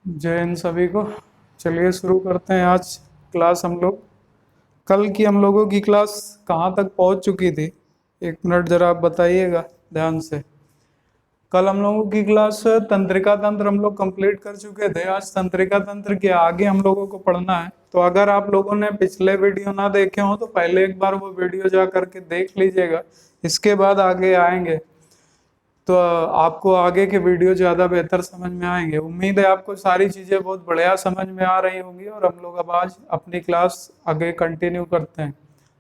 जय हिंद सभी को। चलिए शुरू करते हैं आज क्लास। हम लोग कल की हम लोगों की क्लास कहाँ तक पहुँच चुकी थी? एक मिनट जरा आप बताइएगा ध्यान से। कल हम लोगों की क्लास तंत्रिका तंत्र हम लोग कंप्लीट कर चुके थे। आज तंत्रिका तंत्र के आगे हम लोगों को पढ़ना है। तो अगर आप लोगों ने पिछले वीडियो ना देखे हो तो पहले एक बार वो वीडियो जा करके देख लीजिएगा, इसके बाद आगे आएंगे तो आपको आगे के वीडियो ज़्यादा बेहतर समझ में आएंगे। उम्मीद है आपको सारी चीज़ें बहुत बढ़िया समझ में आ रही होंगी और हम लोग अब आज अपनी क्लास आगे कंटिन्यू करते हैं।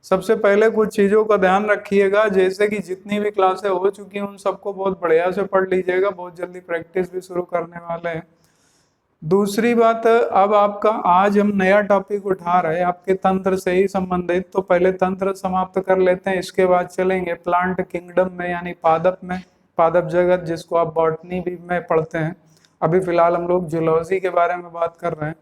सबसे पहले कुछ चीज़ों का ध्यान रखिएगा, जैसे कि जितनी भी क्लासें हो चुकी हैं उन सबको बहुत बढ़िया से पढ़ लीजिएगा, बहुत जल्दी प्रैक्टिस भी शुरू करने वाले हैं। दूसरी बात, अब आपका आज हम नया टॉपिक उठा रहे हैं आपके तंत्र से ही संबंधित। तो पहले तंत्र समाप्त कर लेते हैं, इसके बाद चलेंगे प्लांट किंगडम में यानी पादप में, पादप जगत जिसको आप बॉटनी भी में पढ़ते हैं। अभी फिलहाल हम लोग जूलॉजी के बारे में बात कर रहे हैं।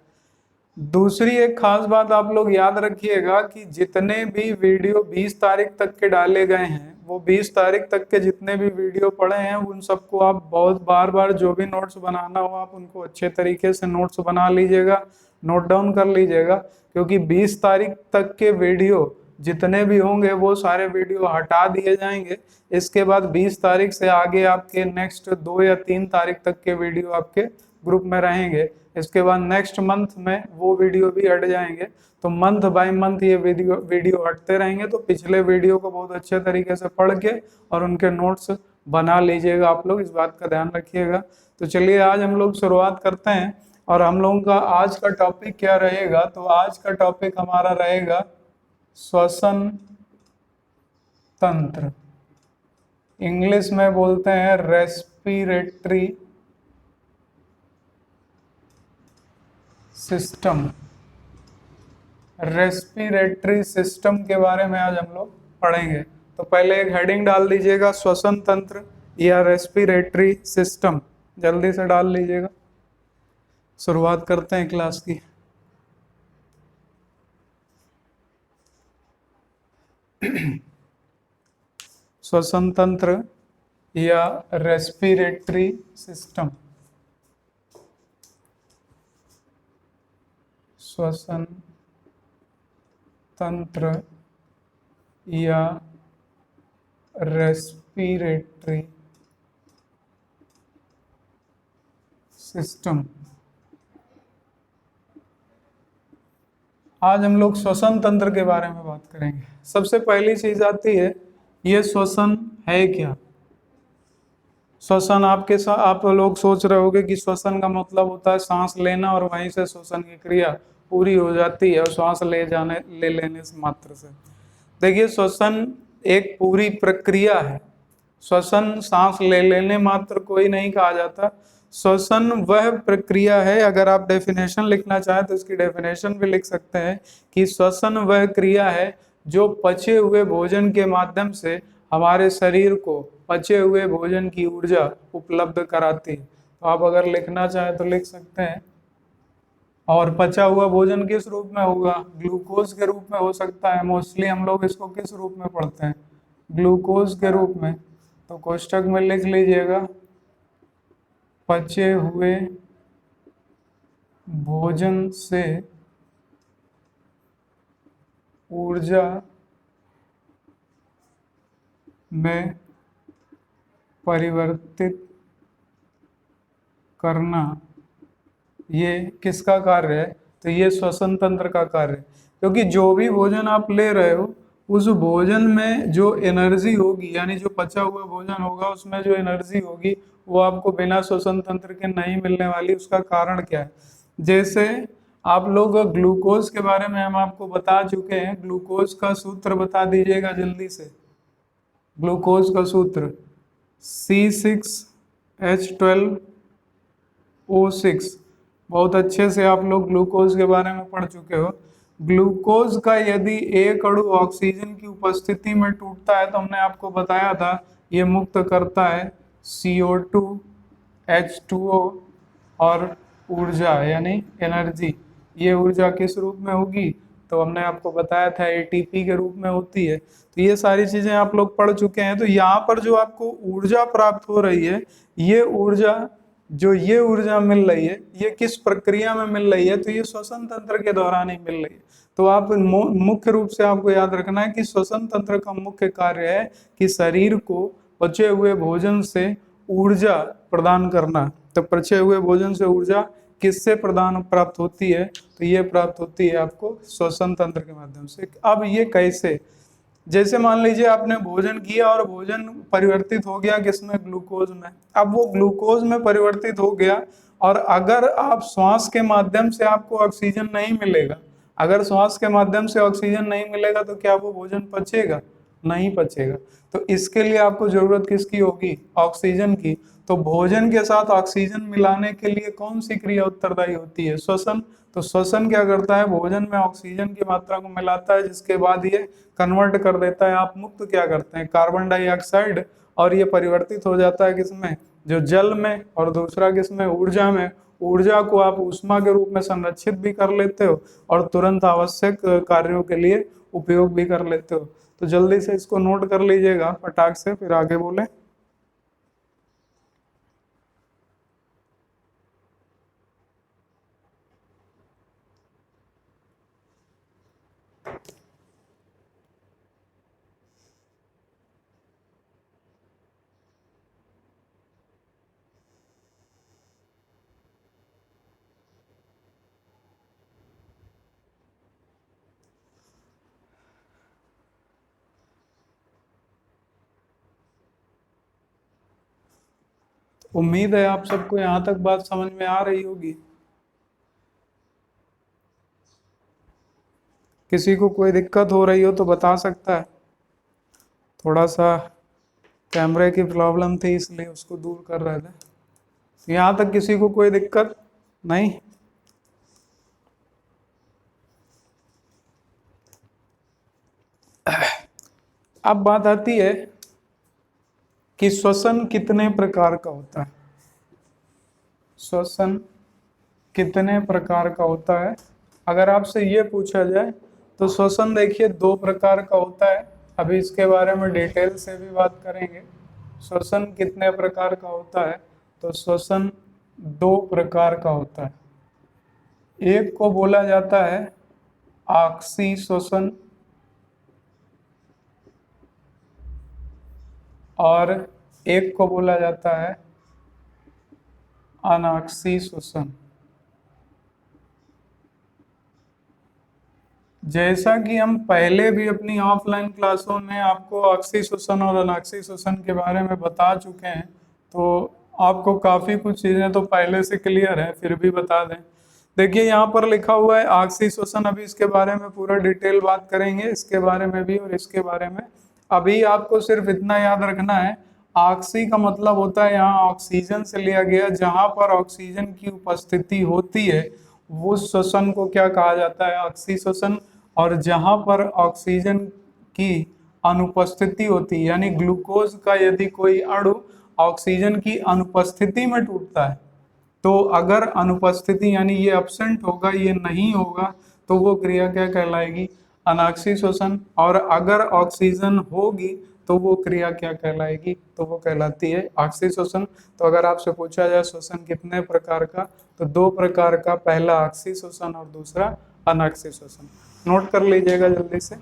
दूसरी एक खास बात आप लोग याद रखिएगा कि जितने भी वीडियो 20 तारीख तक के डाले गए हैं, वो 20 तारीख तक के जितने भी वीडियो पड़े हैं उन सबको आप बहुत बार बार जो भी नोट्स बनाना हो आप उनको अच्छे तरीके से नोट्स बना लीजिएगा, नोट डाउन कर लीजिएगा, क्योंकि 20 तारीख तक के वीडियो जितने भी होंगे वो सारे वीडियो हटा दिए जाएंगे। इसके बाद 20 तारीख से आगे आपके नेक्स्ट 2 या 3 तारीख तक के वीडियो आपके ग्रुप में रहेंगे। इसके बाद नेक्स्ट मंथ में वो वीडियो भी हट जाएंगे। तो मंथ बाय मंथ ये वीडियो हटते रहेंगे। तो पिछले वीडियो को बहुत अच्छे तरीके से पढ़ के और उनके नोट्स बना लीजिएगा, आप लोग इस बात का ध्यान रखिएगा। तो चलिए आज हम लोग शुरुआत करते हैं और हम लोगों का आज का टॉपिक क्या रहेगा? तो आज का टॉपिक हमारा रहेगा श्वसन तंत्र। इंग्लिश में बोलते हैं रेस्पिरेटरी सिस्टम। रेस्पिरेटरी सिस्टम के बारे में आज हम लोग पढ़ेंगे। तो पहले एक हेडिंग डाल दीजिएगा, श्वसन तंत्र या रेस्पिरेटरी सिस्टम, जल्दी से डाल लीजिएगा। शुरुआत करते हैं क्लास की। श्वसन तंत्र या रेस्पिरेटरी सिस्टम। श्वसन तंत्र या रेस्पिरेटरी सिस्टम। आज हम लोग श्वसन तंत्र के बारे में बात करेंगे। सबसे पहली चीज आती है, ये श्वसन है क्या? श्वसन आप लोग सोच रहे होंगे कि श्वसन का मतलब होता है सांस लेना और वहीं से श्वसन की क्रिया पूरी हो जाती है और श्वास ले लेने से मात्र से। देखिए, श्वसन एक पूरी प्रक्रिया है। श्वसन सांस ले लेने मात्र कोई नहीं कहा जाता। श्वसन वह प्रक्रिया है, अगर आप डेफिनेशन लिखना चाहें तो इसकी डेफिनेशन भी लिख सकते हैं कि श्वसन वह क्रिया है जो पचे हुए भोजन के माध्यम से हमारे शरीर को पचे हुए भोजन की ऊर्जा उपलब्ध कराती है। तो आप अगर लिखना चाहें तो लिख सकते हैं। और पचा हुआ भोजन किस रूप में होगा? ग्लूकोज के रूप में हो सकता है। मोस्टली हम लोग इसको किस रूप में पढ़ते हैं? ग्लूकोज के रूप में। तो कोष्टक में लिख लीजिएगा, पचे हुए भोजन से ऊर्जा में परिवर्तित करना, ये किसका कार्य है? तो ये श्वसन तंत्र का कार्य है। क्योंकि जो भी भोजन आप ले रहे हो उस भोजन में जो एनर्जी होगी, यानी जो पचा हुआ भोजन होगा उसमें जो एनर्जी होगी वो आपको बिना श्वसन तंत्र के नहीं मिलने वाली। उसका कारण क्या है? जैसे आप लोग ग्लूकोज के बारे में हम आपको बता चुके हैं। ग्लूकोज का सूत्र बता दीजिएगा जल्दी से। ग्लूकोज का सूत्र C6H12O6। बहुत अच्छे से आप लोग ग्लूकोज के बारे में पढ़ चुके हो। ग्लूकोज का यदि एक अणु ऑक्सीजन की उपस्थिति में टूटता है तो हमने आपको बताया था ये मुक्त करता है CO2, H2O और ऊर्जा यानी एनर्जी। ये ऊर्जा किस रूप में होगी? तो हमने आपको बताया था एटीपी के रूप में होती है। तो ये सारी चीजें आप लोग पढ़ चुके हैं। तो यहाँ पर जो आपको ऊर्जा प्राप्त हो रही है, ये ऊर्जा मिल रही है, ये किस प्रक्रिया में मिल रही है? तो ये श्वसन तंत्र के दौरान ही मिल रही है। तो आप मुख्य रूप से आपको याद रखना है कि श्वसन तंत्र का मुख्य कार्य है कि शरीर को बचे हुए भोजन से ऊर्जा प्रदान करना। तो बचे हुए भोजन से ऊर्जा किससे प्रदान प्राप्त होती है? तो ये प्राप्त होती है आपको श्वसन तंत्र के माध्यम से। अब ये कैसे? जैसे मान लीजिए आपने भोजन किया और भोजन परिवर्तित हो गया किसमें? ग्लूकोज में। अब वो ग्लूकोज में परिवर्तित हो गया, और अगर आप श्वास के माध्यम से आपको ऑक्सीजन नहीं मिलेगा, अगर श्वास के माध्यम से ऑक्सीजन नहीं मिलेगा तो क्या वो भोजन पचेगा? नहीं पचेगा। तो इसके लिए आपको जरूरत किसकी होगी? ऑक्सीजन की। तो भोजन के साथ ऑक्सीजन मिलाने के लिए कौन सी क्रिया उत्तरदायी होती है? श्वसन। तो श्वसन क्या करता है? भोजन में ऑक्सीजन की मात्रा को मिलाता है, जिसके बाद ये कन्वर्ट कर देता है। आप मुक्त क्या करते हैं? कार्बन डाइऑक्साइड, और ये परिवर्तित हो जाता है किसमें? जो जल में, और दूसरा किसमें? ऊर्जा में। ऊर्जा को आप ऊष्मा के रूप में संरक्षित भी कर लेते हो और तुरंत आवश्यक कार्यों के लिए उपयोग भी कर लेते हो। तो जल्दी से इसको नोट कर लीजिएगा फटाक से, फिर आगे बोले। उम्मीद है आप सबको यहाँ तक बात समझ में आ रही होगी। किसी को कोई दिक्कत हो रही हो तो बता सकता है। थोड़ा सा कैमरे की प्रॉब्लम थी, इसलिए उसको दूर कर रहे थे। यहाँ तक किसी को कोई दिक्कत नहीं? अब बात आती है कि श्वसन कितने प्रकार का होता है। श्वसन कितने प्रकार का होता है? अगर आपसे ये पूछा जाए तो श्वसन देखिए 2 प्रकार का होता है। अभी इसके बारे में डिटेल से भी बात करेंगे। श्वसन कितने प्रकार का होता है? तो श्वसन 2 प्रकार का होता है। एक को बोला जाता है ऑक्सी श्वसन, और एक को बोला जाता है अनॉक्सी श्वसन। जैसा कि हम पहले भी अपनी ऑफलाइन क्लासों में आपको ऑक्सी श्वसन और अनॉक्सी श्वसन के बारे में बता चुके हैं, तो आपको काफ़ी कुछ चीज़ें तो पहले से क्लियर है, फिर भी बता दें। देखिए यहाँ पर लिखा हुआ है ऑक्सी श्वसन। अभी इसके बारे में पूरा डिटेल बात करेंगे, इसके बारे में भी और इसके बारे में। अभी आपको सिर्फ इतना याद रखना है, ऑक्सी का मतलब होता है यहाँ ऑक्सीजन से लिया गया। जहाँ पर ऑक्सीजन की उपस्थिति होती है वो श्वसन को क्या कहा जाता है? ऑक्सी श्वसन। और जहाँ पर ऑक्सीजन की अनुपस्थिति होती है, यानी ग्लूकोज का यदि कोई अणु ऑक्सीजन की अनुपस्थिति में टूटता है, तो अगर अनुपस्थिति यानी ये एब्सेंट होगा, ये नहीं होगा, तो वो क्रिया क्या कहलाएगी? अनॉक्सी श्वसन। और अगर ऑक्सीजन होगी तो वो क्रिया क्या कहलाएगी? तो वो कहलाती है ऑक्सी श्वसन। तो अगर आपसे पूछा जाए श्वसन कितने प्रकार का, तो 2 प्रकार का, पहला ऑक्सी श्वसन और दूसरा अनॉक्सी श्वसन। नोट कर लीजिएगा जल्दी से,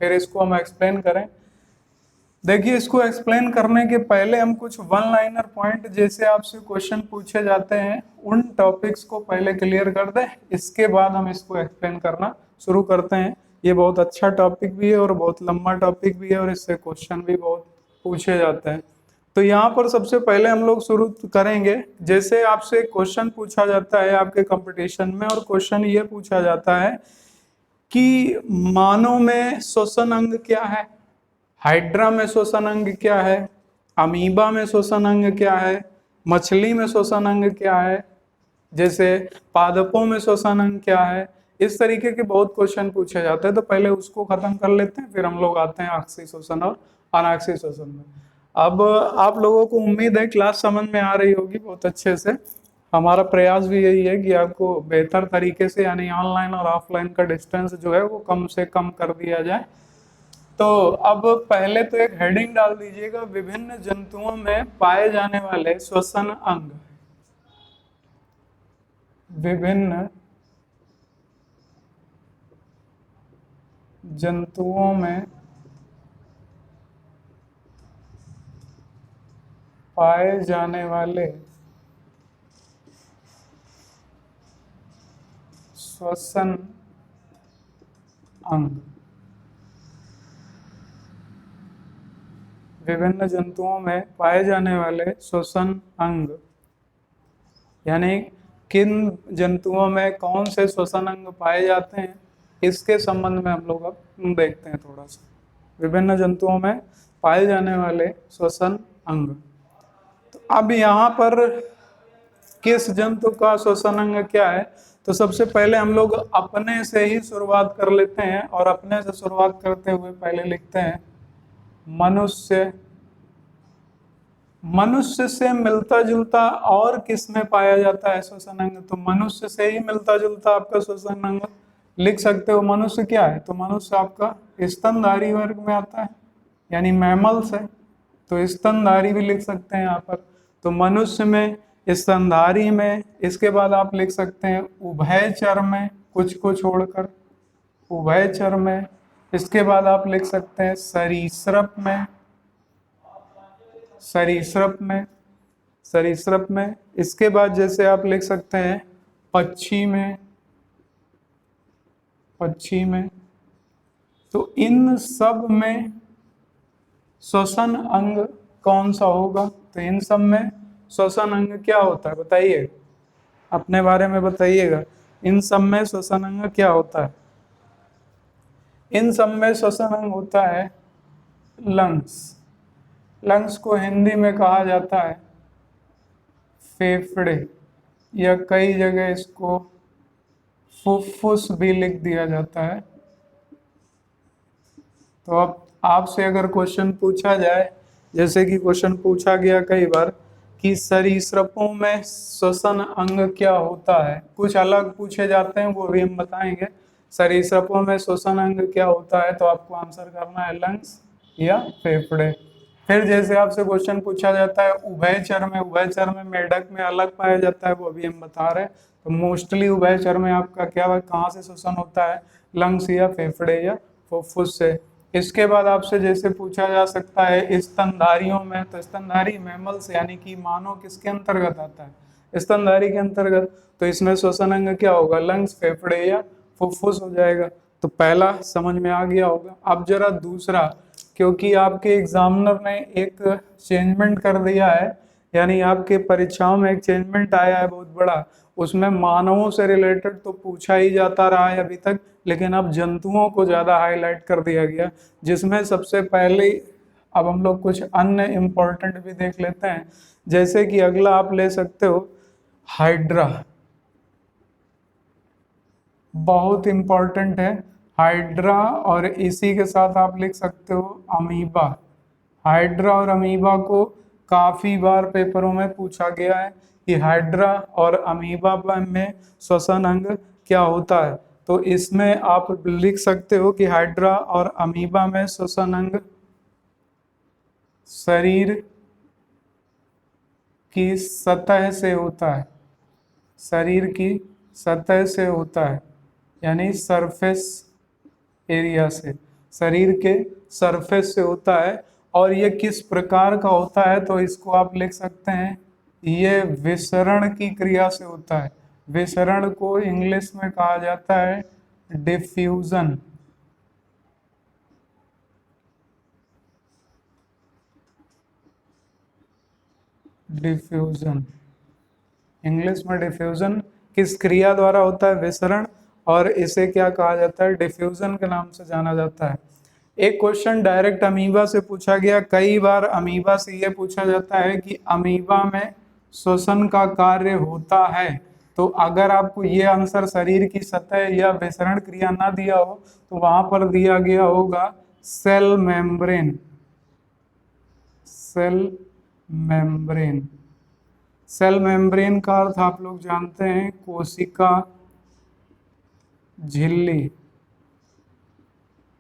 फिर इसको हम एक्सप्लेन करें। देखिए इसको एक्सप्लेन करने के पहले हम कुछ वन लाइनर पॉइंट, जैसे आपसे क्वेश्चन पूछे जाते हैं, उन टॉपिक्स को पहले क्लियर कर दें, इसके बाद हम इसको एक्सप्लेन करना शुरू करते हैं। ये बहुत अच्छा टॉपिक भी है और बहुत लंबा टॉपिक भी है, और इससे क्वेश्चन भी बहुत पूछे जाते हैं। तो यहाँ पर सबसे पहले हम लोग शुरू करेंगे, जैसे आपसे क्वेश्चन पूछा जाता है आपके कंपटीशन में, और क्वेश्चन ये पूछा जाता है कि मानव में श्वसन अंग क्या है, हाइड्रा में श्वसन अंग क्या है, अमीबा में श्वसन अंग क्या है, मछली में श्वसन अंग क्या है, जैसे पादपों में श्वसन अंग क्या है। इस तरीके के बहुत क्वेश्चन पूछे जाते हैं। तो पहले उसको खत्म कर लेते हैं, फिर हम लोग आते हैं ऑक्सी श्वसन और अनॉक्सी श्वसन में। अब आप लोगों को उम्मीद है क्लास समझ में आ रही होगी बहुत अच्छे से। हमारा प्रयास भी यही है कि आपको बेहतर तरीके से यानी ऑनलाइन और ऑफलाइन का डिस्टेंस जो है वो कम से कम कर दिया जाए। तो अब पहले तो एक हेडिंग डाल दीजिएगा, विभिन्न जंतुओं में पाए जाने वाले श्वसन अंग। विभिन्न जंतुओं में पाए जाने वाले श्वसन अंग। विभिन्न जंतुओं में पाए जाने वाले श्वसन अंग यानी किन जंतुओं में कौन से श्वसन अंग पाए जाते हैं, इसके संबंध में हम लोग अब देखते हैं थोड़ा सा। विभिन्न जंतुओं में पाए जाने वाले श्वसन अंग। तो अब यहाँ पर किस जंतु का श्वसन अंग क्या है, तो सबसे पहले हम लोग अपने से ही शुरुआत कर लेते हैं और अपने से शुरुआत करते हुए पहले लिखते हैं मनुष्य। मनुष्य से मिलता जुलता और किस में पाया जाता है श्वसन अंग, तो मनुष्य से ही मिलता जुलता आपका श्वसन अंग लिख सकते हो। मनुष्य क्या है, तो मनुष्य आपका स्तनधारी वर्ग में आता है यानी मैमल्स है, तो स्तनधारी भी लिख सकते हैं यहाँ पर। तो मनुष्य में, स्तनधारी में, इसके बाद आप लिख सकते हैं उभयचर में, कुछ को छोड़कर उभयचर में। इसके बाद आप लिख सकते हैं सरीसृप में, सरीसृप में, सरीसृप में। इसके बाद जैसे आप लिख सकते हैं पक्षी में, पक्षी में। तो इन सब में श्वसन अंग कौन सा होगा, तो इन सब में श्वसन अंग क्या होता है बताइए, अपने बारे में बताइएगा। इन सब में श्वसन अंग क्या होता है, इन सब में श्वसन अंग होता है लंग्स। लंग्स को हिंदी में कहा जाता है फेफड़े, या कई जगह इसको फुफ्फुस भी लिख दिया जाता है। तो अब आपसे अगर क्वेश्चन पूछा जाए, जैसे कि क्वेश्चन पूछा गया कई बार कि सरीसृपों में श्वसन अंग क्या होता है, कुछ अलग पूछे जाते हैं वो भी हम बताएंगे। सरीसृपों में श्वसन अंग क्या होता है, तो आपको आंसर करना है लंग्स या फेफड़े। फिर जैसे आपसे क्वेश्चन पूछा जाता है उभयचर में, उभयचर में मेढक में अलग पाया जाता है, वो भी हम बता रहे हैं। तो मोस्टली उभयचर में आपका क्या है, कहाँ से श्वसन होता है, लंग्स या फेफड़े या फुफ्फुस से। इसके बाद आपसे जैसे पूछा जा सकता है स्तनधारियों में, तो स्तनधारी मैमल्स यानी कि मानव किसके अंतर्गत आता है, स्तनधारी के अंतर्गत। तो इसमें श्वसन अंग क्या होगा, लंग्स, फेफड़े या फुफ्फुस हो जाएगा। तो पहला समझ में आ गया होगा। अब जरा दूसरा, क्योंकि आपके एग्जामिनर ने एक चेंजमेंट कर दिया है, यानी आपके परीक्षाओं में एक चेंजमेंट आया है बहुत बड़ा, उसमें मानवों से रिलेटेड तो पूछा ही जाता रहा है अभी तक, लेकिन अब जंतुओं को ज्यादा हाईलाइट कर दिया गया, जिसमें सबसे पहले अब हम लोग कुछ अन्य इम्पोर्टेंट भी देख लेते हैं। जैसे कि अगला आप ले सकते हो हाइड्रा, बहुत इंपॉर्टेंट है हाइड्रा, और इसी के साथ आप लिख सकते हो अमीबा। हाइड्रा और अमीबा को काफी बार पेपरों में पूछा गया है कि हाइड्रा और अमीबा में श्वसन अंग क्या होता है। तो इसमें आप लिख सकते हो कि हाइड्रा और अमीबा में श्वसन अंग शरीर की सतह से होता है, शरीर की सतह से होता है, यानी सरफेस एरिया से, शरीर के सरफेस से होता है। और ये किस प्रकार का होता है, तो इसको आप लिख सकते हैं ये विसरण की क्रिया से होता है। विसरण को इंग्लिश में कहा जाता है डिफ्यूजन। डिफ्यूजन, इंग्लिश में डिफ्यूजन किस क्रिया द्वारा होता है, विसरण, और इसे क्या कहा जाता है, डिफ्यूजन के नाम से जाना जाता है। एक क्वेश्चन डायरेक्ट अमीबा से पूछा गया, कई बार अमीबा से यह पूछा जाता है कि अमीबा में श्वसन का कार्य होता है। तो अगर आपको ये आंसर शरीर की सतह या विसरण क्रिया ना दिया हो, तो वहां पर दिया गया होगा cell membrane, cell membrane. Cell membrane का अर्थ आप लोग जानते हैं, कोशिका झिल्ली,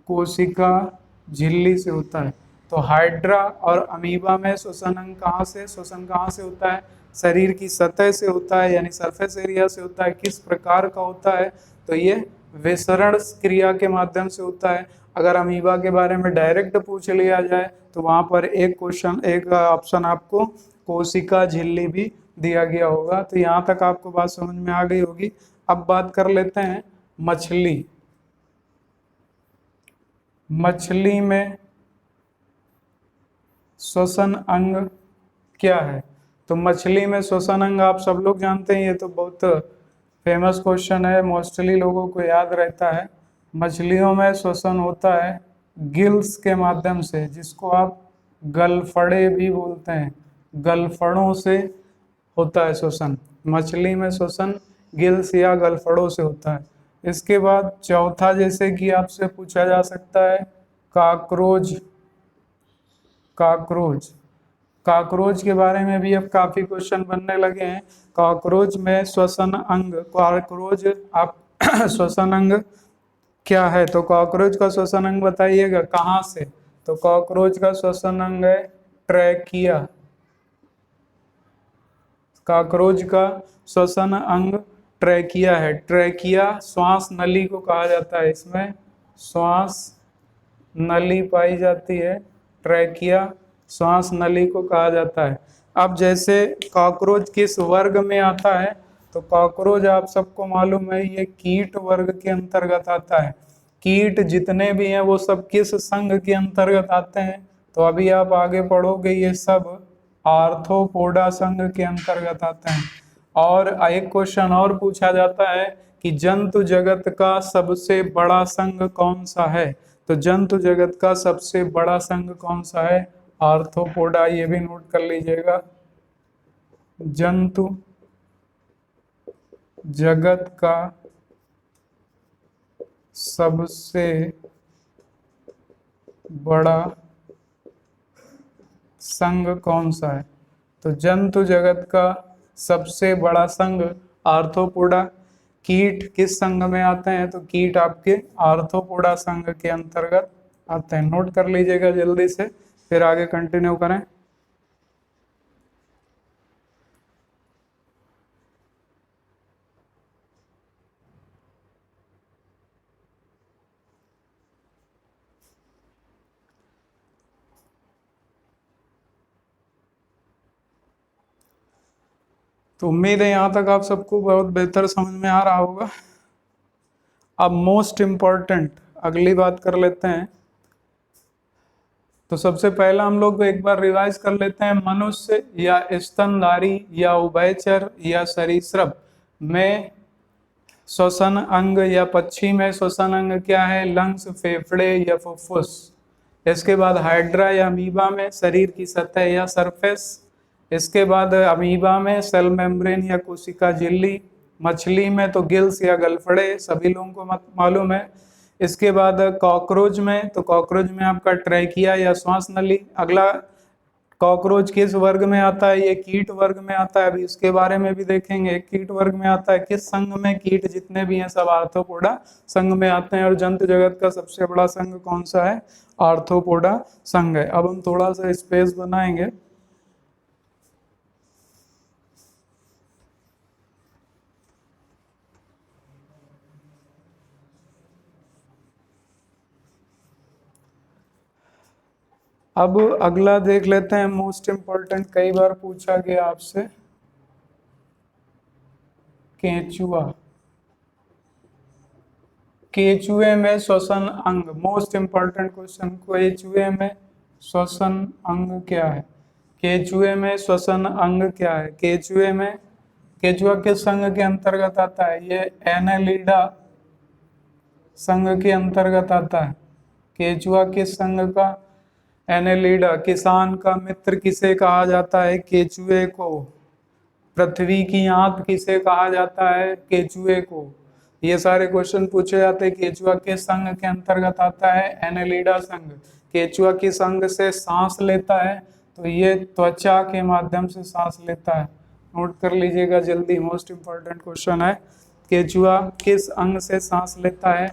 कोशिका झिल्ली से होता है। तो हाइड्रा और अमीबा में श्वसन अंग कहाँ से, श्वसन कहाँ से होता है, शरीर की सतह से होता है, यानी सरफेस एरिया से होता है। किस प्रकार का होता है, तो ये विसरण क्रिया के माध्यम से होता है। अगर अमीबा के बारे में डायरेक्ट पूछ लिया जाए तो वहां पर एक क्वेश्चन, एक ऑप्शन आपको कोशिका झिल्ली भी दिया गया होगा। तो यहाँ तक आपको बात समझ में आ गई होगी। अब बात कर लेते हैं मछली। मछली में श्वसन अंग क्या है, तो मछली में श्वसन अंग आप सब लोग जानते हैं, ये तो बहुत फेमस क्वेश्चन है, मोस्टली लोगों को याद रहता है। मछलियों में श्वसन होता है गिल्स के माध्यम से, जिसको आप गलफड़े भी बोलते हैं, गलफड़ों से होता है श्वसन। मछली में श्वसन गिल्स या गलफड़ों से होता है। इसके बाद चौथा, जैसे कि आपसे पूछा जा सकता है काकरोच, काकरोच, काकरोच के बारे में भी अब काफी क्वेश्चन बनने लगे हैं। काकरोच में श्वसन अंग, काकरोच आप श्वसन अंग क्या है, तो कॉकरोच का श्वसन अंग बताइएगा कहाँ से, तो कॉकरोच का श्वसन अंग है ट्रैकिया। कॉकरोच का श्वसन अंग ट्रैकिया है। ट्रैकिया श्वास नली को कहा जाता है, इसमें श्वास नली पाई जाती है, ट्रैकिया श्वास नली को कहा जाता है। अब जैसे कॉकरोच किस वर्ग में आता है, तो कॉकरोच आप सबको मालूम है ये कीट वर्ग के अंतर्गत आता है। कीट जितने भी हैं वो सब किस संघ के अंतर्गत आते हैं, तो अभी आप आगे पढ़ोगे ये सब आर्थ्रोपोडा संघ के अंतर्गत आते हैं। और एक क्वेश्चन और पूछा जाता है कि जंतु जगत का सबसे बड़ा संघ कौन सा है, तो जंतु जगत का सबसे बड़ा संघ कौन सा है, आर्थ्रोपोडा। ये भी नोट कर लीजिएगा, जंतु जगत का सबसे बड़ा संघ कौन सा है, तो जंतु जगत का सबसे बड़ा संघ आर्थ्रोपोडा। कीट किस संघ में आते हैं, तो कीट आपके आर्थ्रोपोडा संघ के अंतर्गत आते हैं। नोट कर लीजिएगा जल्दी से, फिर आगे कंटिन्यू करें। तो उम्मीद है यहाँ तक आप सबको बहुत बेहतर समझ में आ रहा होगा। अब मोस्ट इम्पॉर्टेंट अगली बात कर लेते हैं। तो सबसे पहला हम लोग एक बार रिवाइज कर लेते हैं, मनुष्य या स्तनधारी या उभयचर या सरीसृप में श्वसन अंग या पक्षी में श्वसन अंग क्या है, लंग्स, फेफड़े या फुफ्फुस। इसके बाद हाइड्रा या अमीबा में शरीर की सतह या सरफेस। इसके बाद अमीबा में सेल मेम्ब्रेन या कोशिका झिल्ली। मछली में तो गिल्स या गलफड़े, सभी लोगों को मालूम है। इसके बाद कॉकरोच में, तो कॉकरोच में आपका ट्रैकिया या श्वास नली। अगला कॉकरोच किस वर्ग में आता है, ये कीट वर्ग में आता है, अभी इसके बारे में भी देखेंगे। कीट वर्ग में आता है, किस संघ में, कीट जितने भी हैं सब आर्थ्रोपोडा संघ में आते हैं। और जंतु जगत का सबसे बड़ा संघ कौन सा है, आर्थ्रोपोडा संघ है। अब हम थोड़ा सा स्पेस बनाएंगे। अब अगला देख लेते हैं, मोस्ट इम्पोर्टेंट, कई बार पूछा गया आपसे, केंचुआ। केंचुए में श्वसन अंग, मोस्ट इम्पोर्टेंट क्वेश्चन, केंचुए में श्वसन अंग क्या है, केंचुए में श्वसन अंग क्या है। केंचुए में, केंचुआ किस संघ के अंतर्गत आता है, ये एनालिडा संघ के अंतर्गत आता है। केंचुआ किस संघ का, एनेलिडा। किसान का मित्र किसे कहा जाता है, केंचुए को। पृथ्वी की आंत किसे कहा जाता है, केंचुए को। ये सारे क्वेश्चन पूछे जाते हैं। केंचुआ किस संघ के अंतर्गत आता है, एनेलिडा संघ। केंचुआ किस अंग से सांस लेता है, तो ये त्वचा के माध्यम से सांस लेता है। नोट कर लीजिएगा जल्दी, मोस्ट इम्पॉर्टेंट क्वेश्चन है। केचुआ किस अंग से सांस लेता है?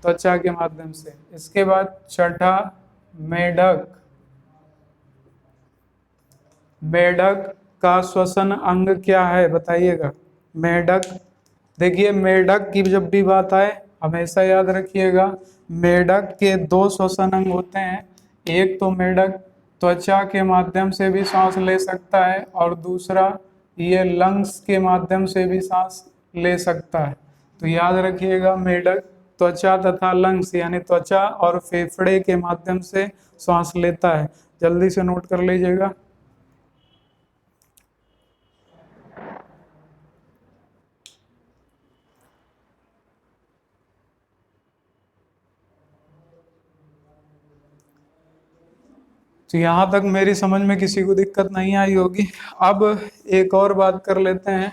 त्वचा के माध्यम से। इसके बाद छठा, मेढक। मेढक का श्वसन अंग क्या है बताइएगा? मेढक, देखिए मेढक की जब भी बात आए हमेशा याद रखिएगा, मेढक के दो श्वसन अंग होते हैं। एक तो मेढक त्वचा के माध्यम से भी सांस ले सकता है और दूसरा ये लंग्स के माध्यम से भी सांस ले सकता है। तो याद रखिएगा, मेढक त्वचा तथा लंग्स यानी त्वचा और फेफड़े के माध्यम से सांस लेता है। जल्दी से नोट कर लीजिएगा। तो यहाँ तक मेरी समझ में किसी को दिक्कत नहीं आई होगी। अब एक और बात कर लेते हैं,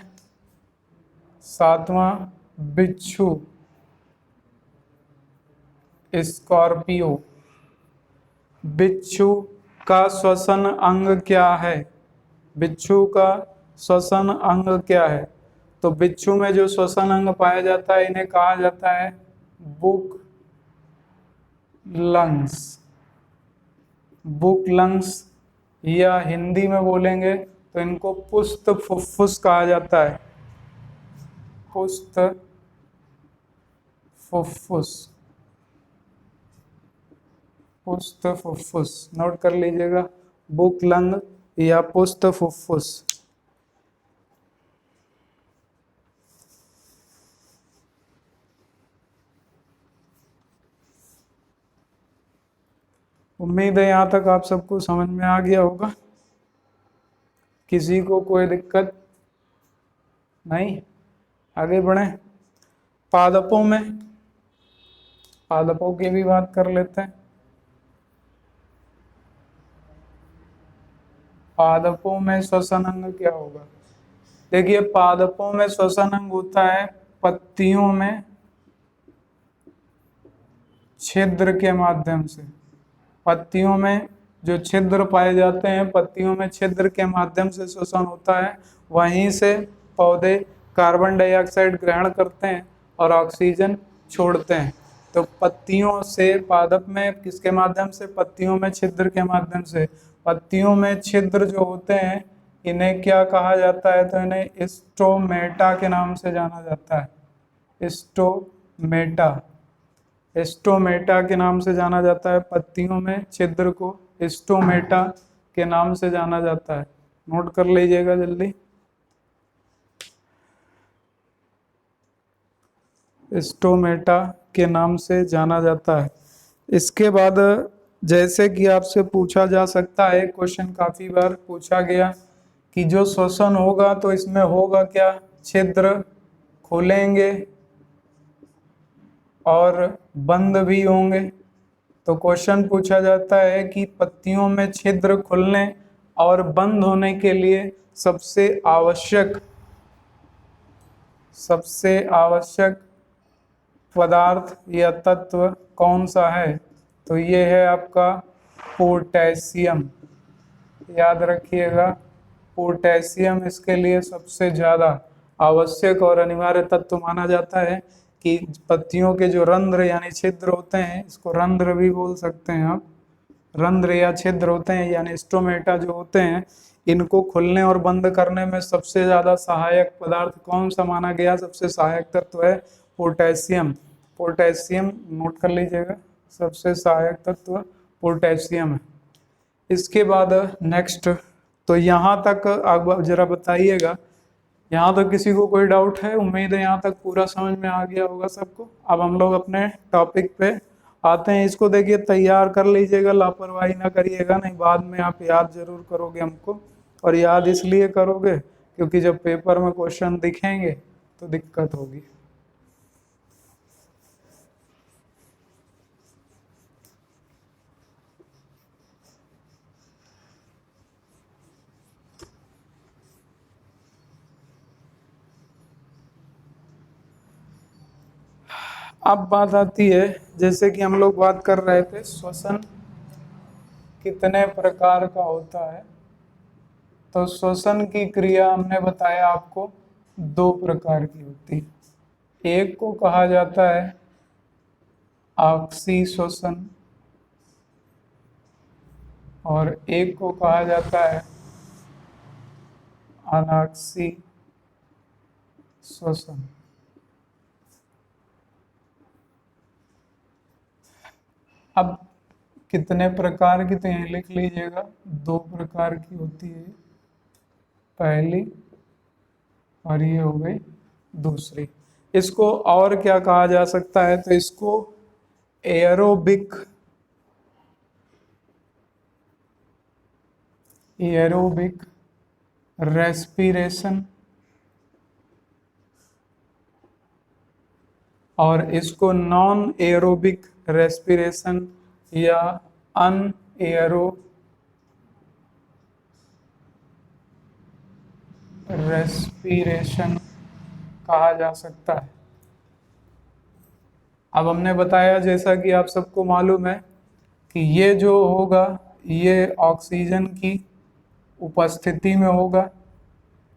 सातवां, बिच्छू, स्कॉर्पियो। बिच्छू का श्वसन अंग क्या है? बिच्छू का श्वसन अंग क्या है? तो बिच्छू में जो श्वसन अंग पाया जाता है इन्हें कहा जाता है बुक लंग्स। बुक लंग्स, या हिंदी में बोलेंगे तो इनको पुस्त फुफ्फुस कहा जाता है। पुस्त फुफ्फुस, पुस्त फुफ्फुस, नोट कर लीजिएगा, बुक लंग या पुस्त फुफ्फुस। उम्मीद है यहाँ तक आप सबको समझ में आ गया होगा। किसी को कोई दिक्कत नहीं? आगे बढ़े। पादपों में, पादपों की भी बात कर लेते हैं। पादपों में श्वसन अंग क्या होगा? देखिए पादपों में श्वसन अंग होता है पत्तियों में छिद्र के माध्यम से। पत्तियों में जो छिद्र पाए जाते हैं, पत्तियों में छिद्र के माध्यम से श्वसन होता है। वहीं से पौधे कार्बन डाइऑक्साइड ग्रहण करते हैं और ऑक्सीजन छोड़ते हैं। तो पत्तियों से, पादप में किसके माध्यम से? पत्तियों में छिद्र के माध्यम से। पत्तियों में छिद्र जो होते हैं इन्हें क्या कहा जाता है? तो इन्हें स्टोमेटा के नाम से जाना जाता है। स्टोमेटा, स्टोमेटा के नाम से जाना जाता है। पत्तियों में छिद्र को स्टोमेटा के नाम से जाना जाता है। नोट कर लीजिएगा जल्दी, स्टोमेटा के नाम से जाना जाता है। इसके बाद जैसे कि आपसे पूछा जा सकता है, क्वेश्चन काफी बार पूछा गया कि जो श्वसन होगा तो इसमें होगा क्या? छिद्र खुलेंगे और बंद भी होंगे। तो क्वेश्चन पूछा जाता है कि पत्तियों में छिद्र खुलने और बंद होने के लिए सबसे आवश्यक पदार्थ या तत्व कौन सा है? तो ये है आपका पोटेशियम। याद रखिएगा, पोटेशियम इसके लिए सबसे ज़्यादा आवश्यक और अनिवार्य तत्व माना जाता है। कि पत्तियों के जो रंध्र यानी छिद्र होते हैं, इसको रंध्र भी बोल सकते हैं आप, रंध्र या छिद्र होते हैं यानी स्टोमेटा जो होते हैं, इनको खुलने और बंद करने में सबसे ज़्यादा सहायक पदार्थ कौन सा माना गया? सबसे सहायक तत्व है पोटेशियम। पोटेशियम नोट कर लीजिएगा, सबसे सहायक तत्व पोटेशियम है। इसके बाद नेक्स्ट, तो यहाँ तक आप जरा बताइएगा, यहाँ तक किसी को कोई डाउट है? उम्मीद है यहाँ तक पूरा समझ में आ गया होगा सबको। अब हम लोग अपने टॉपिक पे आते हैं। इसको देखिए तैयार कर लीजिएगा, लापरवाही ना करिएगा, नहीं बाद में आप याद जरूर करोगे हमको। और याद इसलिए करोगे क्योंकि जब पेपर में क्वेश्चन दिखेंगे तो दिक्कत होगी। अब बात आती है, जैसे कि हम लोग बात कर रहे थे श्वसन कितने प्रकार का होता है। तो श्वसन की क्रिया हमने बताया आपको दो प्रकार की होती है। एक को कहा जाता है ऑक्सी श्वसन और एक को कहा जाता है अनाक्सी श्वसन। अब कितने प्रकार की, तो यहीं लिख लीजिएगा, दो प्रकार की होती है, पहली और ये हो गई दूसरी। इसको और क्या कहा जा सकता है, तो इसको एरोबिक रेस्पिरेशन और इसको नॉन एरोबिक रेस्पिरेशन या अनएरो रेस्पिरेशन कहा जा सकता है। अब हमने बताया, जैसा कि आप सबको मालूम है, कि ये जो होगा ये ऑक्सीजन की उपस्थिति में होगा।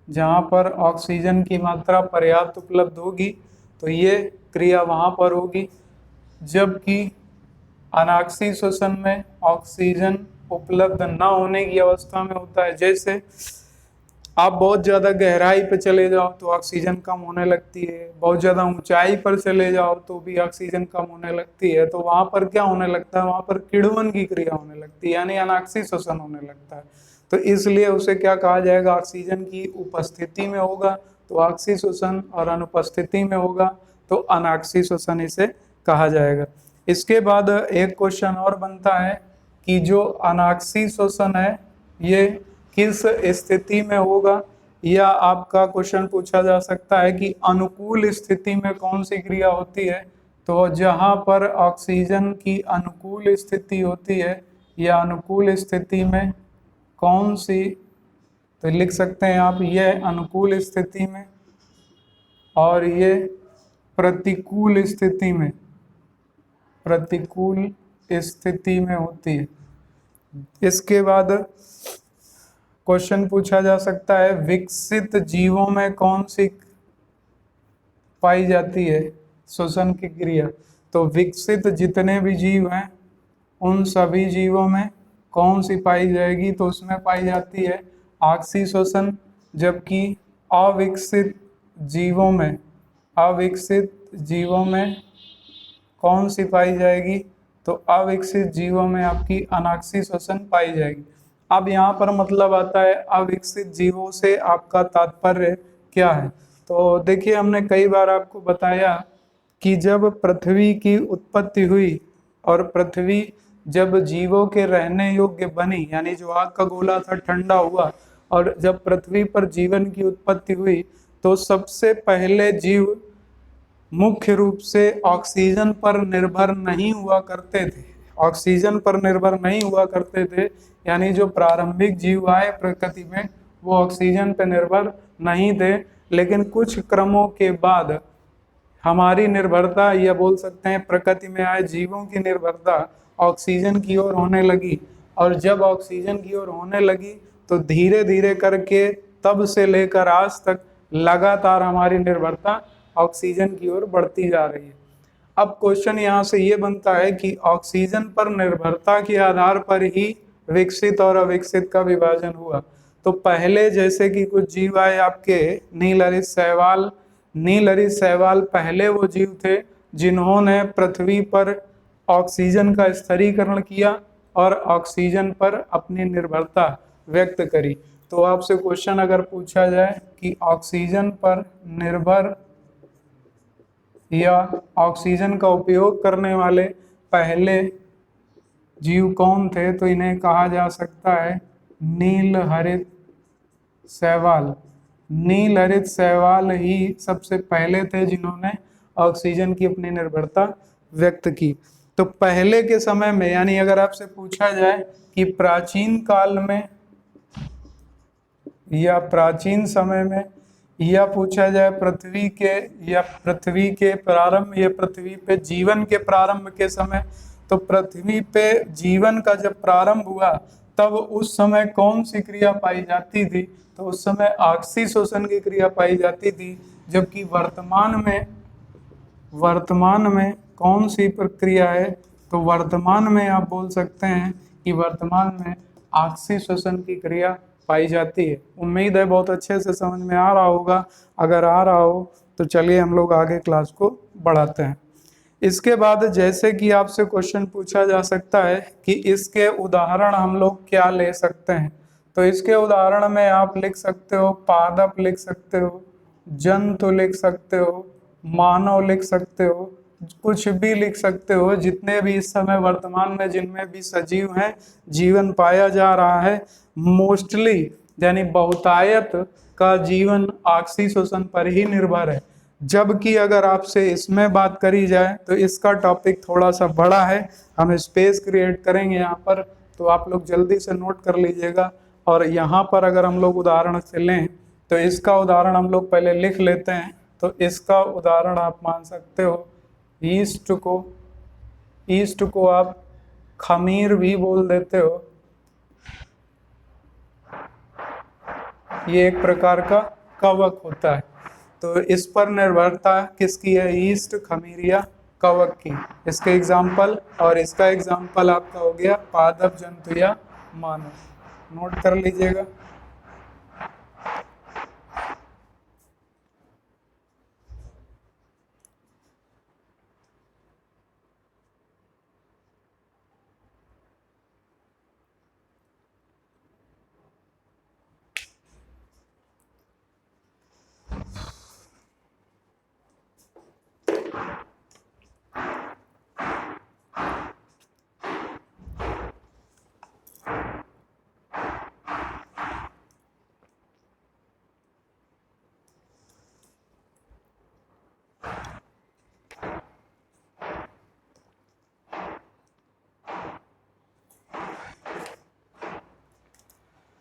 जहाँ पर ऑक्सीजन की मात्रा पर्याप्त उपलब्ध होगी तो ये क्रिया वहाँ पर होगी, जबकि अनाक्सी श्वसन में ऑक्सीजन उपलब्ध न होने की अवस्था में होता है। जैसे आप बहुत ज़्यादा गहराई पर चले जाओ तो ऑक्सीजन कम होने लगती है, बहुत ज़्यादा ऊंचाई पर चले जाओ तो भी ऑक्सीजन कम होने लगती है। तो वहाँ पर क्या होने लगता है, वहाँ पर किण्वन की क्रिया होने लगती है, यानी अनाक्सी श्वसन होने लगता है। तो इसलिए उसे क्या कहा जाएगा, ऑक्सीजन की उपस्थिति में होगा तो ऑक्सी श्वसन और अनुपस्थिति में होगा तो अनाक्सी श्वसन इसे कहा जाएगा। इसके बाद एक क्वेश्चन और बनता है कि जो अनाक्सी श्वसन है ये किस स्थिति में होगा, या आपका क्वेश्चन पूछा जा सकता है कि अनुकूल स्थिति में कौन सी क्रिया होती है। तो जहाँ पर ऑक्सीजन की अनुकूल स्थिति होती है या अनुकूल स्थिति में कौन सी, तो लिख सकते हैं आप, ये अनुकूल स्थिति में और ये प्रतिकूल स्थिति में, प्रतिकूल स्थिति में होती है। इसके बाद क्वेश्चन पूछा जा सकता है विकसित जीवों में कौन सी पाई जाती है श्वसन की क्रिया। तो विकसित जितने भी जीव हैं उन सभी जीवों में कौन सी पाई जाएगी, तो उसमें पाई जाती है ऑक्सी श्वसन। जबकि अविकसित जीवों में कौन सी पाई जाएगी, तो अविकसित जीवों में आपकी अनाक्सी श्वसन पाई जाएगी। अब यहाँ पर मतलब आता है अविकसित जीवों से आपका तात्पर्य क्या है। तो देखिए, हमने कई बार आपको बताया कि जब पृथ्वी की उत्पत्ति हुई और पृथ्वी जब जीवों के रहने योग्य बनी, यानी जो आग का गोला था ठंडा हुआ और जब पृथ्वी पर जीवन की उत्पत्ति हुई, तो सबसे पहले जीव मुख्य रूप से ऑक्सीजन पर निर्भर नहीं हुआ करते थे। ऑक्सीजन पर निर्भर नहीं हुआ करते थे, यानी जो प्रारंभिक जीव आए प्रकृति में वो ऑक्सीजन पर निर्भर नहीं थे। लेकिन कुछ क्रमों के बाद हमारी निर्भरता, या बोल सकते हैं प्रकृति में आए जीवों की निर्भरता ऑक्सीजन की ओर होने लगी। और जब ऑक्सीजन की ओर होने लगी तो धीरे धीरे करके तब से लेकर आज तक लगातार हमारी निर्भरता ऑक्सीजन की ओर बढ़ती जा रही है। अब क्वेश्चन यहाँ से ये बनता है कि ऑक्सीजन पर निर्भरता के आधार पर ही विकसित और अविकसित का विभाजन हुआ। तो पहले जैसे कि कुछ जीव आए आपके नीलहरित शैवाल पहले वो जीव थे जिन्होंने पृथ्वी पर ऑक्सीजन का स्थिरीकरण किया और ऑक्सीजन पर अपनी निर्भरता व्यक्त करी। तो आपसे क्वेश्चन अगर पूछा जाए कि ऑक्सीजन पर निर्भर या ऑक्सीजन का उपयोग करने वाले पहले जीव कौन थे, तो इन्हें कहा जा सकता है नीलहरित शैवाल। नीलहरित शैवाल ही सबसे पहले थे जिन्होंने ऑक्सीजन की अपनी निर्भरता व्यक्त की। तो पहले के समय में, यानी अगर आपसे पूछा जाए कि प्राचीन काल में या प्राचीन समय में, या पूछा जाए पृथ्वी के प्रारंभ या पृथ्वी पे जीवन के प्रारंभ के समय, तो पृथ्वी पे जीवन का जब प्रारंभ हुआ तब उस समय कौन सी क्रिया पाई जाती थी? तो उस समय आपसी शोषण की क्रिया पाई जाती थी। जबकि वर्तमान में कौन सी प्रक्रिया है? तो वर्तमान में आप बोल सकते हैं कि वर्तमान में आपसी श्वसन की क्रिया पाई जाती है। उम्मीद है बहुत अच्छे से समझ में आ रहा होगा। अगर आ रहा हो तो चलिए हम लोग आगे क्लास को बढ़ाते हैं। इसके बाद जैसे कि आपसे क्वेश्चन पूछा जा सकता है कि इसके उदाहरण हम लोग क्या ले सकते हैं? तो इसके उदाहरण में आप लिख सकते हो पादप, लिख सकते हो जंतु, लिख सकते हो मानव, लिख सकते हो, कुछ भी लिख सकते हो। जितने भी इस समय वर्तमान में जिनमें भी सजीव हैं, जीवन पाया जा रहा है, मोस्टली यानी बहुतायत का जीवन आपसी श्वसन पर ही निर्भर है। जबकि अगर आपसे इसमें बात करी जाए तो इसका टॉपिक थोड़ा सा बड़ा है, हम स्पेस क्रिएट करेंगे यहाँ पर, तो आप लोग जल्दी से नोट कर लीजिएगा। और यहाँ पर अगर हम लोग उदाहरण से लें तो इसका उदाहरण हम लोग पहले लिख लेते हैं। तो इसका उदाहरण आप मान सकते हो ईस्ट को आप खमीर भी बोल देते हो। ये एक प्रकार का कवक होता है। तो इस पर निर्भरता किसकी है? ईस्ट, खमीर या कवक की। इसके एग्जाम्पल, और इसका एग्जाम्पल आपका हो गया पादप, जंतु या मानव। नोट कर लीजिएगा।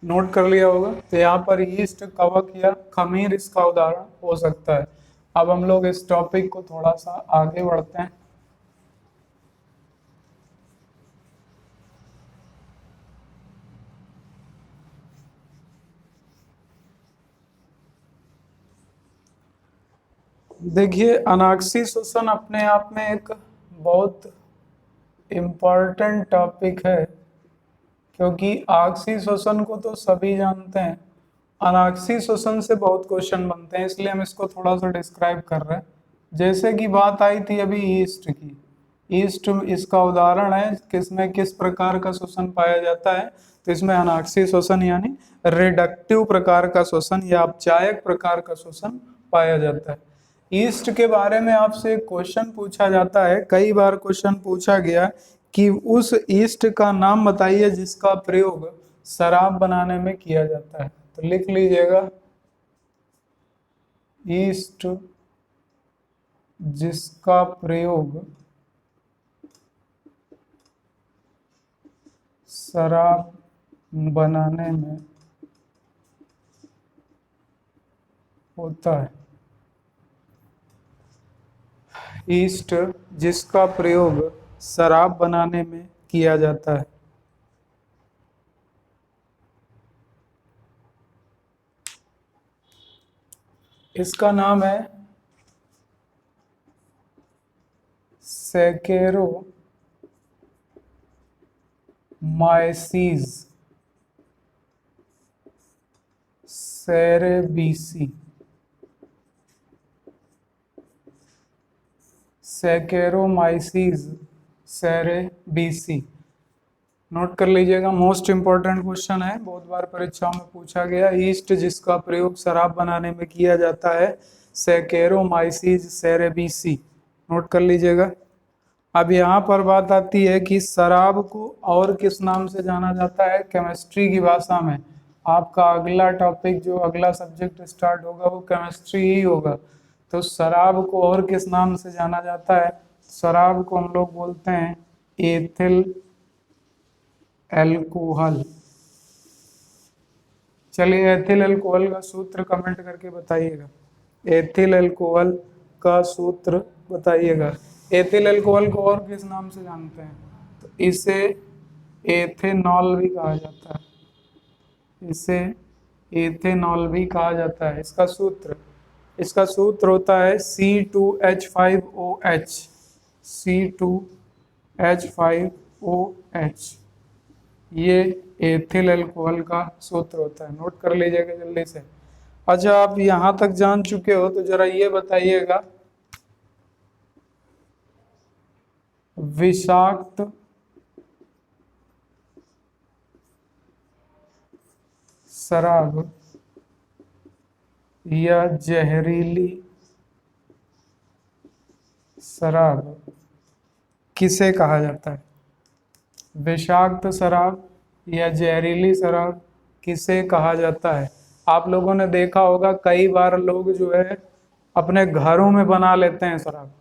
नोट कर लिया होगा। तो यहाँ पर ईस्ट, कवक या खमीर इसका उदाहरण हो सकता है। अब हम लोग इस टॉपिक को थोड़ा सा आगे बढ़ते हैं। देखिए, अनाक्षी श्वसन अपने आप में एक बहुत इम्पोर्टेंट टॉपिक है, क्योंकि आक्षी श्वसन को तो सभी जानते हैं, अनाक्षी श्वसन से बहुत क्वेश्चन बनते हैं, इसलिए हम इसको थोड़ा सा डिस्क्राइब कर रहे हैं। जैसे कि बात आई थी अभी ईस्ट की, ईस्ट इसका उदाहरण है किसमें किस प्रकार का श्वसन पाया जाता है। तो इसमें अनाक्षी श्वसन यानी रिडक्टिव प्रकार का श्वसन या अपचायक प्रकार का श्वसन पाया जाता है। ईस्ट के बारे में आपसे क्वेश्चन पूछा जाता है, कई बार क्वेश्चन पूछा गया कि उस ईस्ट का नाम बताइए जिसका प्रयोग शराब बनाने में किया जाता है। तो लिख लीजिएगा ईस्ट जिसका प्रयोग शराब बनाने में होता है। ईस्ट जिसका प्रयोग शराब बनाने में किया जाता है। इसका नाम है सैकेरोमाइसीज सेरेबीसी। सैकेरोमाइसीज सेरेबीसी। नोट कर लीजिएगा, मोस्ट इंपॉर्टेंट क्वेश्चन है, बहुत बार परीक्षाओं में पूछा गया। ईस्ट जिसका प्रयोग शराब बनाने में किया जाता है सैकेरोमाइसीज सेरेबीसी। नोट कर लीजिएगा। अब यहाँ पर बात आती है कि शराब को और किस नाम से जाना जाता है केमिस्ट्री की भाषा में। आपका अगला टॉपिक जो अगला सब्जेक्ट स्टार्ट होगा वो केमिस्ट्री ही होगा। तो शराब को और किस नाम से जाना जाता है? शराब को हम लोग बोलते हैं एथिल एल्कोहल। चलिए, एथिल एल्कोहल का सूत्र कमेंट करके बताइएगा। एथिल एल्कोहल का सूत्र बताइएगा। एथिल एल्कोहल को और किस नाम से जानते हैं? तो इसे एथेनॉल भी कहा जाता है, इसे एथेनॉल भी कहा जाता है। इसका सूत्र होता है C2H5OH, C2H5OH। ये एथिल अल्कोहल का सूत्र होता है, नोट कर लीजिएगा जल्दी से। अच्छा, आप यहाँ तक जान चुके हो तो जरा ये बताइएगा, विषाक्त शराब या जहरीली शराब किसे कहा जाता है? विषाक्त शराब या जहरीली शराब किसे कहा जाता है? आप लोगों ने देखा होगा कई बार लोग जो है अपने घरों में बना लेते हैं शराब,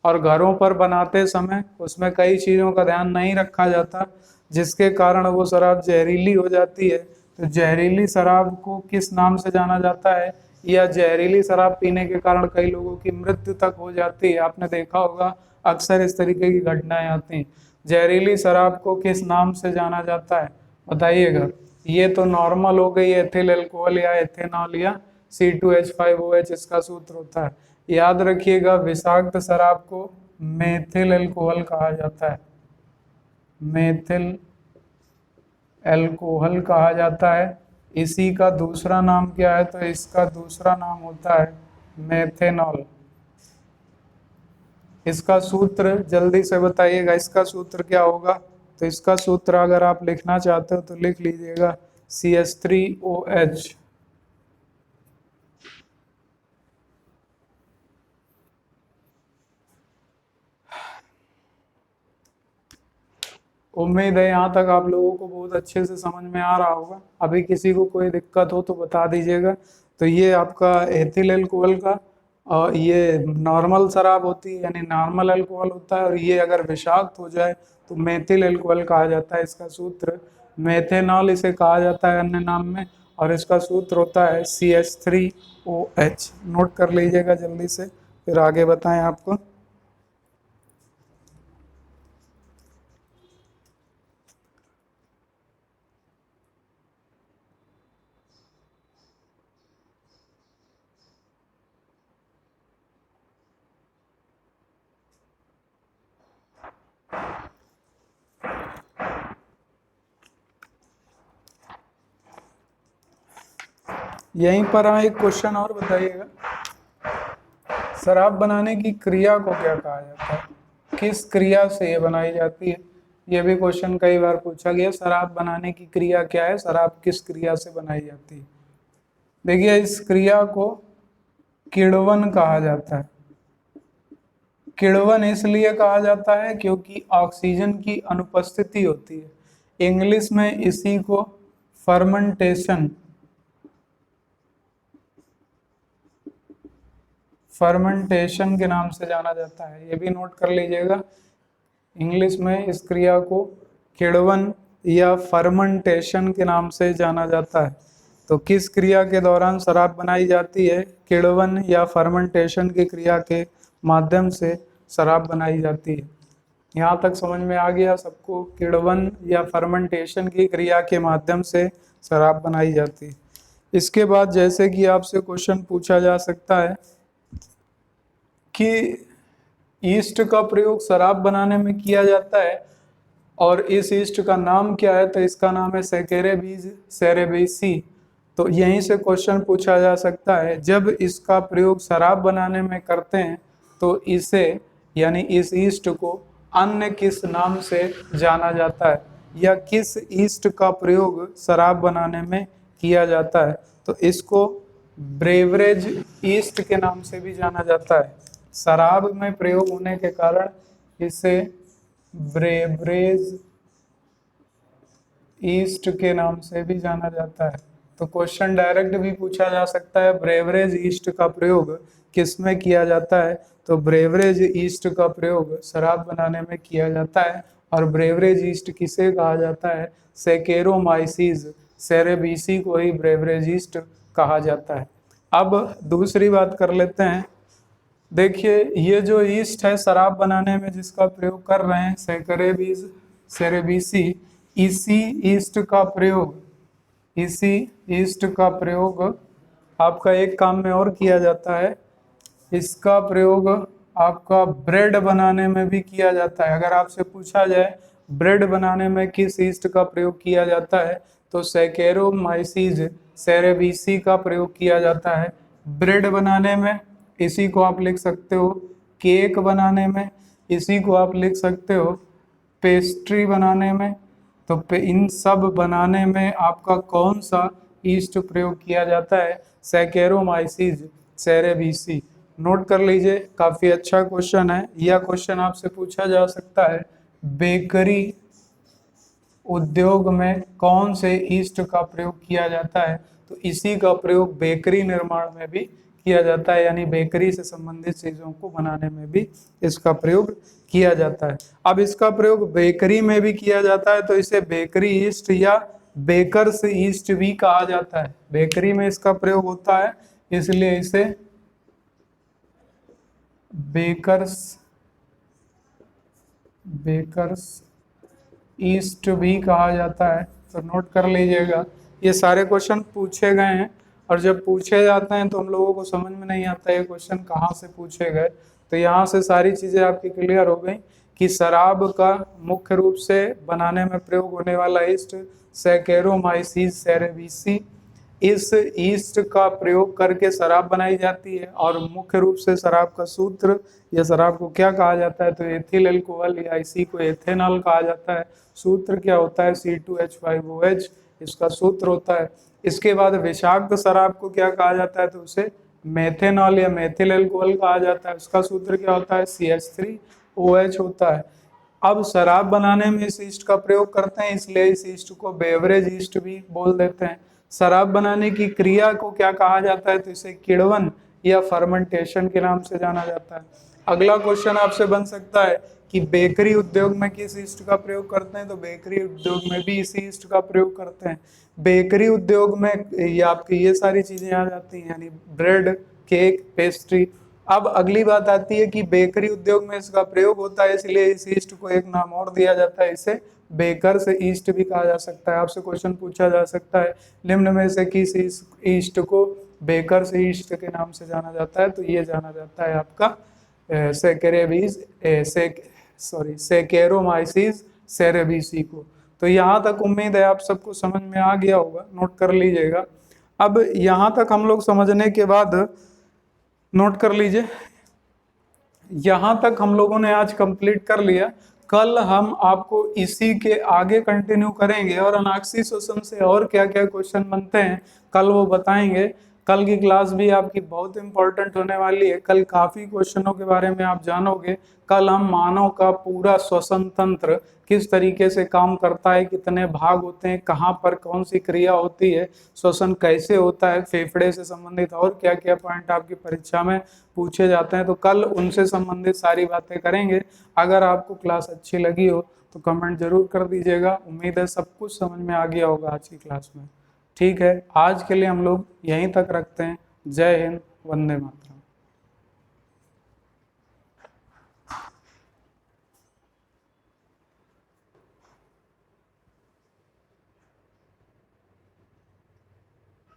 और घरों पर बनाते समय उसमें कई चीज़ों का ध्यान नहीं रखा जाता, जिसके कारण वो शराब जहरीली हो जाती है। तो जहरीली शराब को किस नाम से जाना जाता है, या जहरीली शराब पीने के कारण कई लोगों की मृत्यु तक हो जाती है? आपने देखा होगा अक्सर इस तरीके की घटनाएं आती हैं। जहरीली शराब को किस नाम से जाना जाता है, बताइएगा। ये तो नॉर्मल हो गई एथिल अल्कोहल या एथेनॉल या C2H5OH इसका सूत्र होता है। याद रखिएगा, विषाक्त शराब को मेथिल अल्कोहल कहा जाता है, मेथिल अल्कोहल कहा जाता है। इसी का दूसरा नाम क्या है? तो इसका दूसरा नाम होता है मेथेनॉल। इसका सूत्र जल्दी से बताइएगा, इसका सूत्र क्या होगा? तो इसका सूत्र अगर आप लिखना चाहते हो तो लिख लीजिएगा, CH3OH। उम्मीद है यहाँ तक आप लोगों को बहुत अच्छे से समझ में आ रहा होगा। अभी किसी को कोई दिक्कत हो तो बता दीजिएगा। तो ये आपका एथिल अल्कोहल का, और ये नॉर्मल शराब होती है यानी नॉर्मल अल्कोहल होता है, और ये अगर विषाक्त हो जाए तो मेथिल अल्कोहल कहा जाता है। इसका सूत्र मेथेनॉल इसे कहा जाता है अन्य नाम में, और इसका सूत्र होता है CH3OH। नोट कर लीजिएगा जल्दी से, फिर आगे बताएं आपको। यहीं पर हाँ एक क्वेश्चन और बताइएगा, शराब बनाने की क्रिया को क्या कहा जाता है? किस क्रिया से ये बनाई जाती है? ये भी क्वेश्चन कई बार पूछा गया, शराब बनाने की क्रिया क्या है, शराब किस क्रिया से बनाई जाती है? देखिए, इस क्रिया को किण्वन कहा जाता है। किण्वन इसलिए कहा जाता है क्योंकि ऑक्सीजन की अनुपस्थिति होती है। इंग्लिश में इसी को फर्मेंटेशन के नाम से जाना जाता है। ये भी नोट कर लीजिएगा, इंग्लिश में इस क्रिया को किण्वन या फर्मेंटेशन के नाम से जाना जाता है। तो किस क्रिया के दौरान शराब बनाई जाती है? किण्वन या फर्मेंटेशन की क्रिया के माध्यम से शराब बनाई जाती है। यहाँ तक समझ में आ गया सबको? किण्वन या फर्मेंटेशन की क्रिया के माध्यम से शराब बनाई जाती है। इसके बाद जैसे कि आपसे क्वेश्चन पूछा जा सकता है कि ईस्ट का प्रयोग शराब बनाने में किया जाता है, और इस ईस्ट का नाम क्या है? तो इसका नाम है सैकेरेबीज सेरेबेसी। तो यहीं से क्वेश्चन पूछा जा सकता है, जब इसका प्रयोग शराब बनाने में करते हैं तो इसे यानी इस ईस्ट को अन्य किस नाम से जाना जाता है, या किस ईस्ट का प्रयोग शराब बनाने में किया जाता है? तो इसको ब्रेवरेज ईस्ट के नाम से भी जाना जाता है। शराब में प्रयोग होने के कारण इसे ब्रेवरेज ईस्ट के नाम से भी जाना जाता है। तो क्वेश्चन डायरेक्ट भी पूछा जा सकता है, ब्रेवरेज ईस्ट का प्रयोग किस में किया जाता है? तो ब्रेवरेज ईस्ट का प्रयोग शराब बनाने में किया जाता है। और ब्रेवरेज ईस्ट किसे कहा जाता है? सैकेरोमाइसीज सेरेबीसी को ही ब्रेवरेज ईस्ट कहा जाता है। अब दूसरी बात कर लेते हैं। देखिए, ये जो ईस्ट है शराब बनाने में जिसका प्रयोग कर रहे हैं, सैकेरेबीज सेरेबीसी, इसी ईस्ट का प्रयोग, इसी ईस्ट का प्रयोग आपका एक काम में और किया जाता है। इसका प्रयोग आपका ब्रेड बनाने में भी किया जाता है। अगर आपसे पूछा जाए ब्रेड बनाने में किस ईस्ट का प्रयोग किया जाता है, तो सैकेरोमाइसीज सेरेविसी का प्रयोग किया जाता है ब्रेड बनाने में। इसी को आप लिख सकते हो केक बनाने में, इसी को आप लिख सकते हो पेस्ट्री बनाने में। तो इन सब बनाने में आपका कौन सा ईस्ट प्रयोग किया जाता है? सैकेरोमाइसीज सेरेविसी। नोट कर लीजिए, काफी अच्छा क्वेश्चन है। यह क्वेश्चन आपसे पूछा जा सकता है बेकरी उद्योग में कौन से ईस्ट का प्रयोग किया जाता है, तो इसी का प्रयोग बेकरी निर्माण में भी किया जाता है, यानी बेकरी से संबंधित चीजों को बनाने में भी इसका प्रयोग किया जाता है। अब इसका प्रयोग बेकरी में भी किया जाता है तो इसे बेकरी ईस्ट या बेकर्स ईस्ट भी कहा जाता है। बेकरी में इसका प्रयोग होता है इसलिए इसे बेकर्स ईस्ट भी कहा जाता है। तो नोट कर लीजिएगा, ये सारे क्वेश्चन पूछे गए हैं और जब पूछे जाते हैं तो हम लोगों को समझ में नहीं आता ये क्वेश्चन कहाँ से पूछे गए। तो यहाँ से सारी चीज़ें आपकी क्लियर हो गई कि शराब का मुख्य रूप से बनाने में प्रयोग होने वाला ईस्ट सैकेरोमाइसीज सेरेविसी, इस ईस्ट का प्रयोग करके शराब बनाई जाती है। और मुख्य रूप से शराब का सूत्र या शराब को क्या कहा जाता है, तो एथिल अल्कोहल या इसी को एथेनॉल कहा जाता है। सूत्र क्या होता है? C2H5OH इसका सूत्र होता है। इसके बाद विषाक्त शराब को क्या कहा जाता है, तो उसे मेथेनॉल या मेथिल अल्कोहल कहा जाता है। उसका सूत्र क्या होता है? CH3OH होता है। अब शराब बनाने में इस ईस्ट का प्रयोग करते हैं इसलिए इस ईस्ट को बेवरेज ईस्ट भी बोल देते हैं। शराब बनाने की क्रिया को क्या कहा जाता है, तो इसे किण्वन या फर्मेंटेशन के नाम से जाना जाता है। अगला क्वेश्चन आपसे बन सकता है कि बेकरी उद्योग में किस ईस्ट का प्रयोग करते हैं, तो बेकरी उद्योग में भी इसी ईस्ट का प्रयोग करते हैं। बेकरी उद्योग में ये आपकी ये सारी चीजें आ जाती हैं, यानी ब्रेड, केक, पेस्ट्री। अब अगली बात आती है कि बेकरी उद्योग में इसका प्रयोग होता है इसलिए इस ईस्ट को एक नाम और दिया जाता है, इसे बेकर से ईस्ट भी कहा जा सकता है। आपसे क्वेश्चन पूछा जा सकता है निम्न में से किस ईस्ट को बेकर से ईस्ट के नाम से जाना जाता है, तो ये जाना जाता है आपका सैकेरोमाइसीज सेरेविसी को। तो यहाँ तक उम्मीद है आप सबको समझ में आ गया होगा, नोट कर लीजिएगा। अब यहाँ तक हम लोग समझने के बाद नोट कर लीजिए, यहाँ तक हम लोगों ने आज कंप्लीट कर लिया। कल हम आपको इसी के आगे कंटिन्यू करेंगे और अनाक्सी शोषण से और क्या क्या क्वेश्चन बनते हैं कल वो बताएंगे। कल की क्लास भी आपकी बहुत इंपॉर्टेंट होने वाली है। कल काफी क्वेश्चनों के बारे में आप जानोगे। कल हम मानव का पूरा श्वसन तंत्र किस तरीके से काम करता है, कितने भाग होते हैं, कहाँ पर कौन सी क्रिया होती है, श्वसन कैसे होता है, फेफड़े से संबंधित और क्या क्या पॉइंट आपकी परीक्षा में पूछे जाते हैं, तो कल उनसे संबंधित सारी बातें करेंगे। अगर आपको क्लास अच्छी लगी हो तो कमेंट जरूर कर दीजिएगा। उम्मीद है सब कुछ समझ में आ गया होगा आज की क्लास में। ठीक है, आज के लिए हम लोग यहीं तक रखते हैं। जय हिंद, वंदे मातरम।